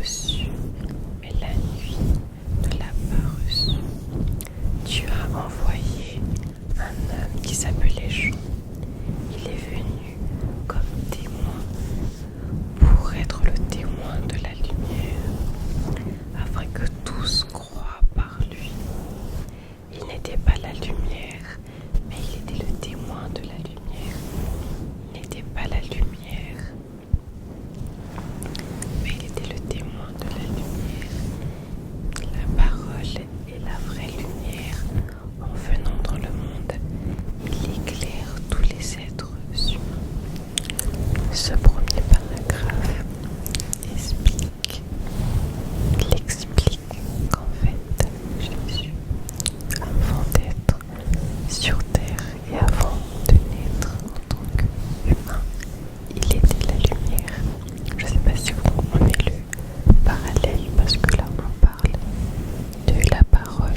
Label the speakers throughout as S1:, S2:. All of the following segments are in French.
S1: reçu, mais la nuit ne l'a pas reçu. Dieu a envoyé un homme qui s'appelait Jean. Il est venu comme témoin pour être le témoin de la lumière, afin que tous croient par lui. Il n'était pas la lumière, mais il était le témoin de la lumière. Il n'était pas la lumière, mais il était le témoin de la lumière. La parole est la vraie lumière. En venant dans le monde, il éclaire tous les êtres humains. Ce premier paragraphe il explique qu'en fait, Jésus, avant d'être sur terre et avant de naître en tant qu'humain, il était la lumière. Je ne sais pas si vous comprenez le parallèle, parce que là on parle de la parole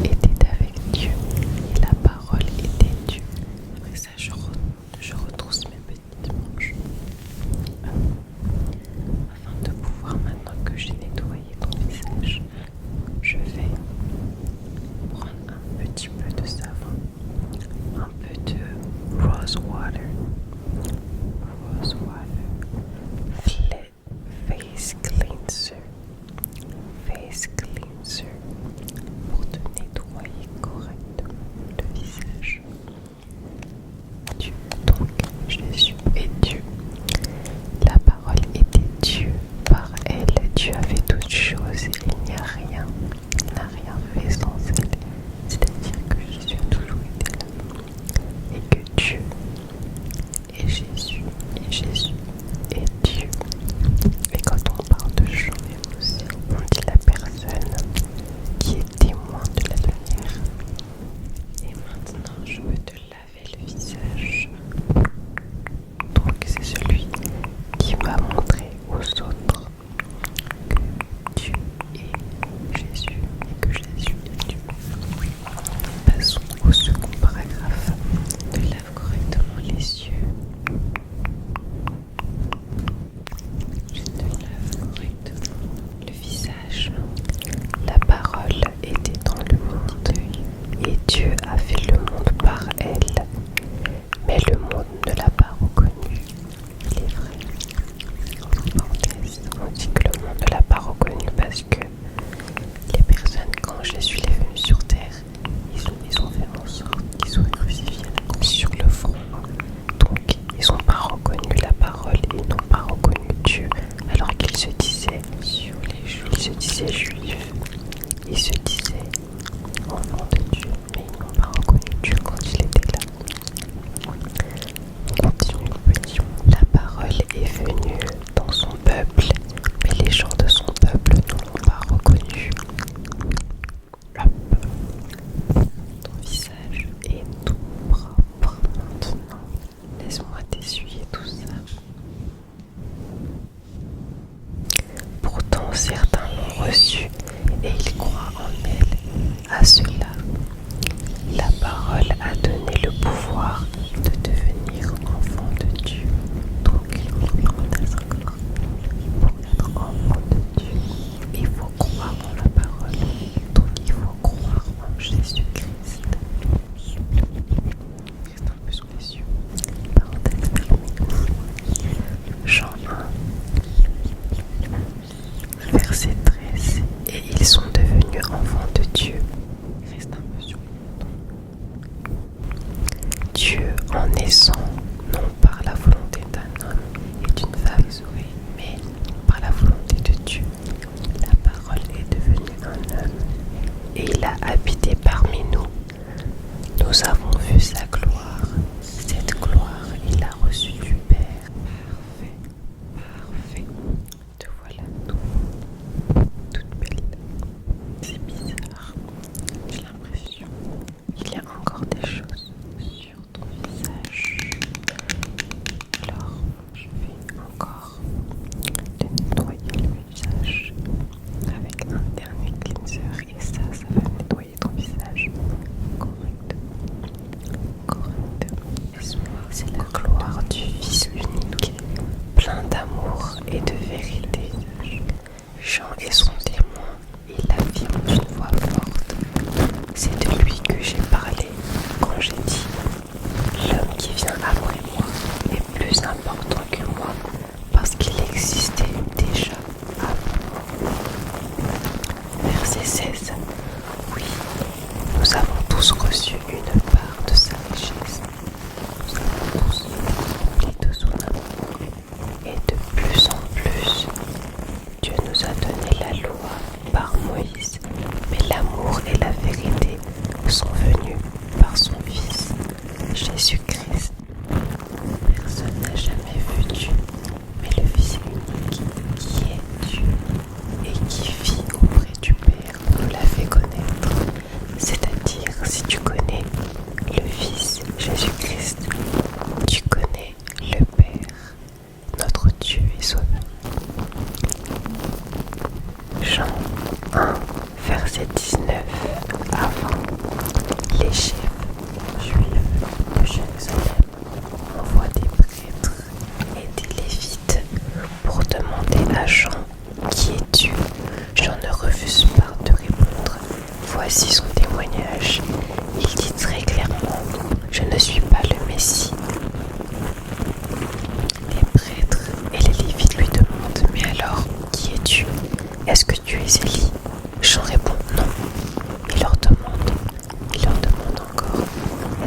S1: était avec Dieu et la parole était Dieu. Après ça, je retrousse mes petites manches afin de pouvoir, maintenant que j'ai nettoyé ton visage, je vais prendre un petit peu de savon, un peu de rose water, face cleanser pour te nettoyer correctement le visage. Dieu, donc Jésus est Dieu. La parole était Dieu. Par elle, Dieu a fait toutes choses et il n'a rien fait sans elle. C'est-à-dire que Jésus a toujours été là. Et que Dieu est Jésus et Jésus est Dieu. Et quand on parle de Jean aussi, on dit la personne qui est témoin de la lumière. Et maintenant, je veux te laver le visage. Donc c'est celui qui va montrer aux autres que Dieu est Jésus et que Jésus est Dieu. Passons au second paragraphe. Te lave correctement les yeux. Je te lave correctement le visage. La parole était dans le monde et Dieu a fait le monde par elle. Mais le monde ne l'a pas reconnu. Il est vrai. En parenthèse, on dit que le monde ne l'a pas reconnu parce que les personnes, quand Jésus est venu sur terre, ils ont fait en sorte qu'ils soient crucifiés sur le front. Donc, ils n'ont pas reconnu la parole et ils n'ont pas reconnu Dieu, alors qu'ils se disaient sur les joues. Ils se disaient juifs. Ils se disaient enfants de Dieu, mais ils n'ont pas reconnu Dieu quand il était là. On continue, petit. La parole est venue dans son peuple, mais les gens de son peuple ne l'ont pas reconnu. Hop. Ton visage est tout propre maintenant. Laisse-moi t'essuyer tout ça. Pourtant, certains l'ont reçue et ils croient en elle. À cela, la parole a donné le pouvoir de devenir enfant de Dieu. Donc, pour être enfant de Dieu, il faut croire en la parole. Donc, il faut croire en Jésus-Christ. Reste un peu sous les yeux. Parenthèse fermée. Jean 1, verset 13. Et ils sont devenus enfants de Dieu. Reste un peu sur le ton. Dieu, en naissant, non par la volonté d'un homme et d'une femme, mais par la volonté de Dieu. La parole est devenue un homme et il a habité parmi nous. Nous avons vu sa gloire. Cette gloire, il l'a reçue du Père. Parfait. Te voilà toute belle. C'est bizarre. Jean 1, verset 19 avant, les chefs juifs de Jérusalem envoient des prêtres et des lévites pour demander à Jean: Qui es-tu? Jean ne refuse pas de répondre. Voici son témoignage. Il dit très clairement: Je ne suis pas le Messie. Les prêtres et les lévites lui demandent: Mais alors, qui es-tu? Est-ce que tu es Élie? Jean répond: Non. Il leur demande encore: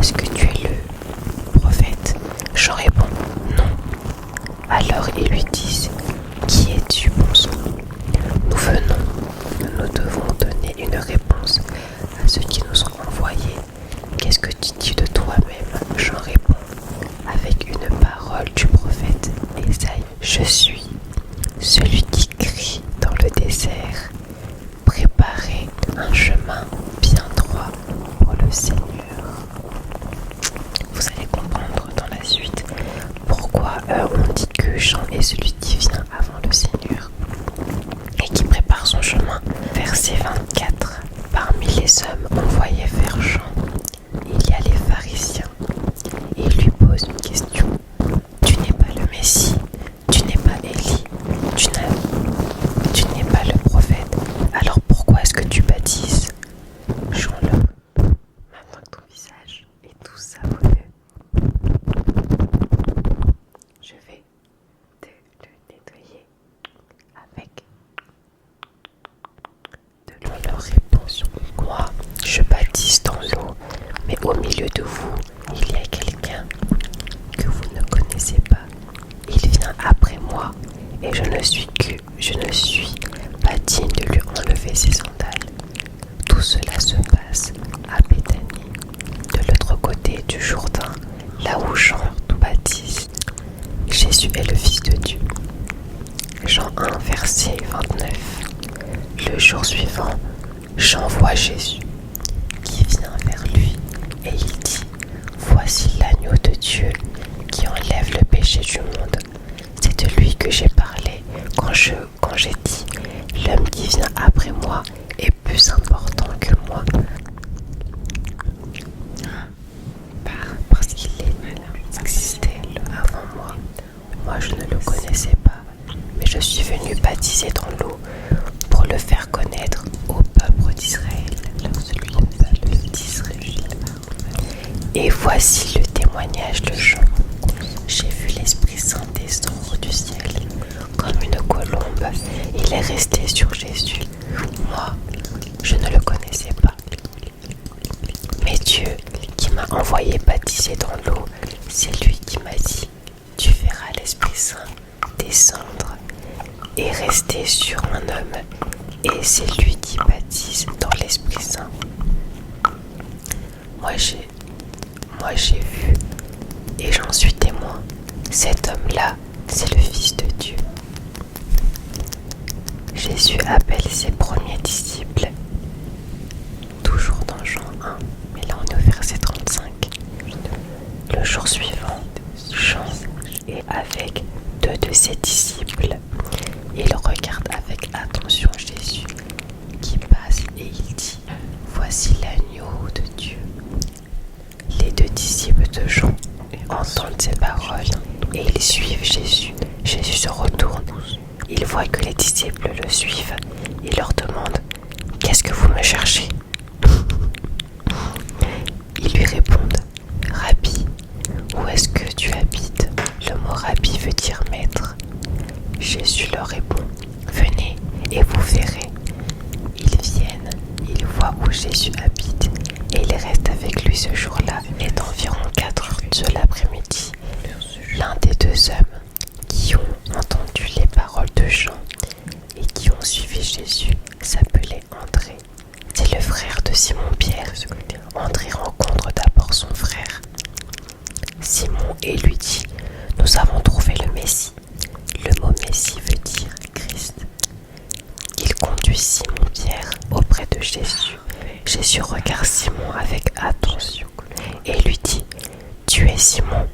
S1: Est-ce que tu es le prophète? Jean répond: Non. Alors ils lui disent: Qui es-tu, bon sang? Nous devons donner une réponse à ceux qui nous ont envoyés. Qu'est-ce que tu dis de toi-même? Jean répond avec une parole du prophète Ésaïe: Je suis celui qui crie dans le désert: Préparez un chemin bien droit pour le Seigneur. Vous allez comprendre dans la suite pourquoi on dit que Jean est celui qui vient avant le Seigneur et qui prépare son chemin. Verset 24. Parmi les hommes envoyés vers Jean, il y a les pharisiens. Et ils lui posent une question: Tu n'es pas le Messie, tu n'es pas Élie, tu n'es pas le prophète. Alors pourquoi est-ce que tu baptises? Jean leur répond: Maintenant que ton visage est tout savonneux, je vais te le nettoyer avec de l'eau. Leur réponse: Moi, je baptise dans l'eau, mais au milieu de vous, il y a quelqu'un que vous ne connaissez pas. Il vient après moi, et je ne suis pas digne de lui enlever ses sandales. Tout cela se passe à Béthanie, de l'autre côté du Jourdain, là où Jean baptise. Jésus est le Fils de Dieu. Jean 1, verset 29. Le jour suivant, Jean voit Jésus qui vient vers lui et il dit: Voici l'agneau de Dieu qui enlève le péché du monde. C'est de lui que j'ai parlé quand j'ai dit: L'homme qui vient après moi est plus important que moi, parce qu'il existait avant moi. Moi, je ne le connaissais pas, mais je suis venu baptiser dans l'eau pour le faire connaître au peuple d'Israël. Et voici le témoignage de Jean. J'ai vu l'Esprit Saint descendre du ciel comme une colombe. Il est resté sur Jésus. Moi, je ne le connaissais pas. Mais Dieu, qui m'a envoyé baptiser dans l'eau, c'est lui qui m'a dit: Tu verras l'Esprit Saint descendre et rester sur un homme. Et c'est lui qui baptise dans l'Esprit Saint. Moi j'ai vu et j'en suis témoin. Cet homme-là, c'est le Fils de Dieu. Jésus appelle ses premiers disciples, toujours dans Jean 1, mais là on est au verset 35. Le jour suivant, Jean est avec 2 de ses disciples. Il regarde avec attention Jésus qui passe et il dit: Voici l'agneau de Dieu. Les 2 disciples de Jean entendent ces paroles et ils suivent Jésus. Jésus se retourne, il voit que les disciples le suivent. Il leur demande: Qu'est-ce que vous me cherchez? Ils lui répondent: Rabbi, où est-ce que tu habites? Le mot Rabbi veut dire maître. Jésus leur répond: Venez et vous verrez. Ils viennent, ils voient où Jésus habite et ils restent avec lui ce jour-là. Il est environ 4 heures de l'après-midi. L'un des 2 hommes qui ont entendu les paroles de Jean et qui ont suivi Jésus s'appelait André. C'est le frère de Simon-Pierre. André rencontre d'abord son frère Simon et lui dit: Nous avons trouvé le Messie. Le mot Messie veut dire Christ. Il conduit Simon-Pierre auprès de Jésus. Jésus regarde Simon avec attention et lui dit: Tu es Simon,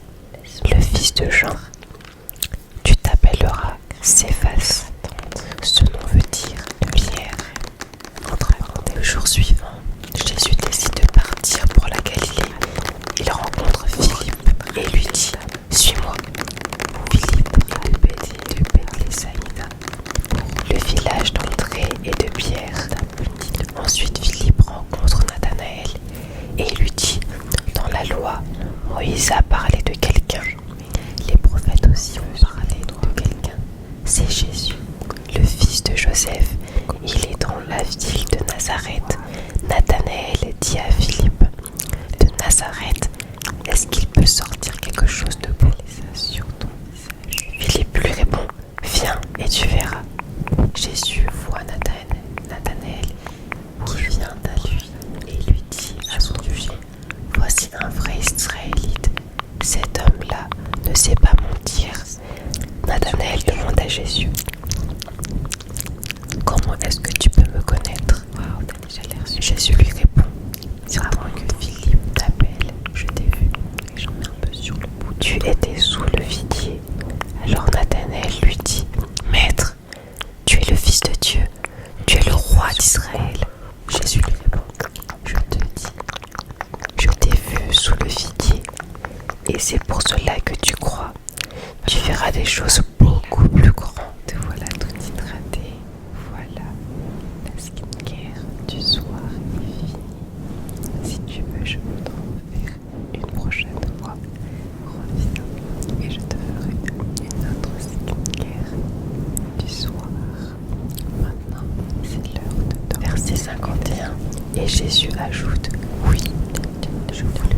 S1: le fils de Jean. Tu t'appelleras Céphas. Ce nom veut dire Pierre. jour suivant, Jésus décide de partir pour la Galilée. Il rencontre Philippe et lui dit « Suis-moi ». Philippe est de Bethsaïda, le village d'André et de Pierre. Ensuite, Philippe rencontre Nathanaël et lui dit « Dans la loi, Moïse a parlé de quelqu'un. Les prophètes aussi ont parlé de quelqu'un. C'est Jésus, le fils de Joseph. Il est dans la ville de Nazareth. » Nathanaël dit à Philippe « De Nazareth, est-ce qu'il peut sortir quelque chose de bon ?» Philippe lui répond « Viens et tu verras. » Jésus voit Nathanaël qui vient à lui et lui dit à son sujet « Voici un vrai Israélite. Cet homme-là ne sait pas mentir. » Nathanaël demande à Jésus « Comment est-ce que tu peux me connaître ?» Jésus lui répond « Avant que Philippe t'appelle, je t'ai vu. » Et j'en mets un peu sur le bout. « Tu étais sous le figuier. » Alors Nathanaël lui dit « Maître, tu es le Fils de Dieu, tu es le roi d'Israël. » Jésus lui répond « Je te dis, je t'ai vu sous le figuier, et c'est pour cela que tu crois. Tu verras des choses beaucoup plus grandes. » Te voilà tout hydraté. Voilà, la skincare du soir est finie. Si tu veux, je peux t'en refaire une prochaine fois. Reviens et je te ferai une autre skincare du soir. Maintenant, c'est l'heure de dormir. Verset 51. Et Jésus ajoute « Oui, je te le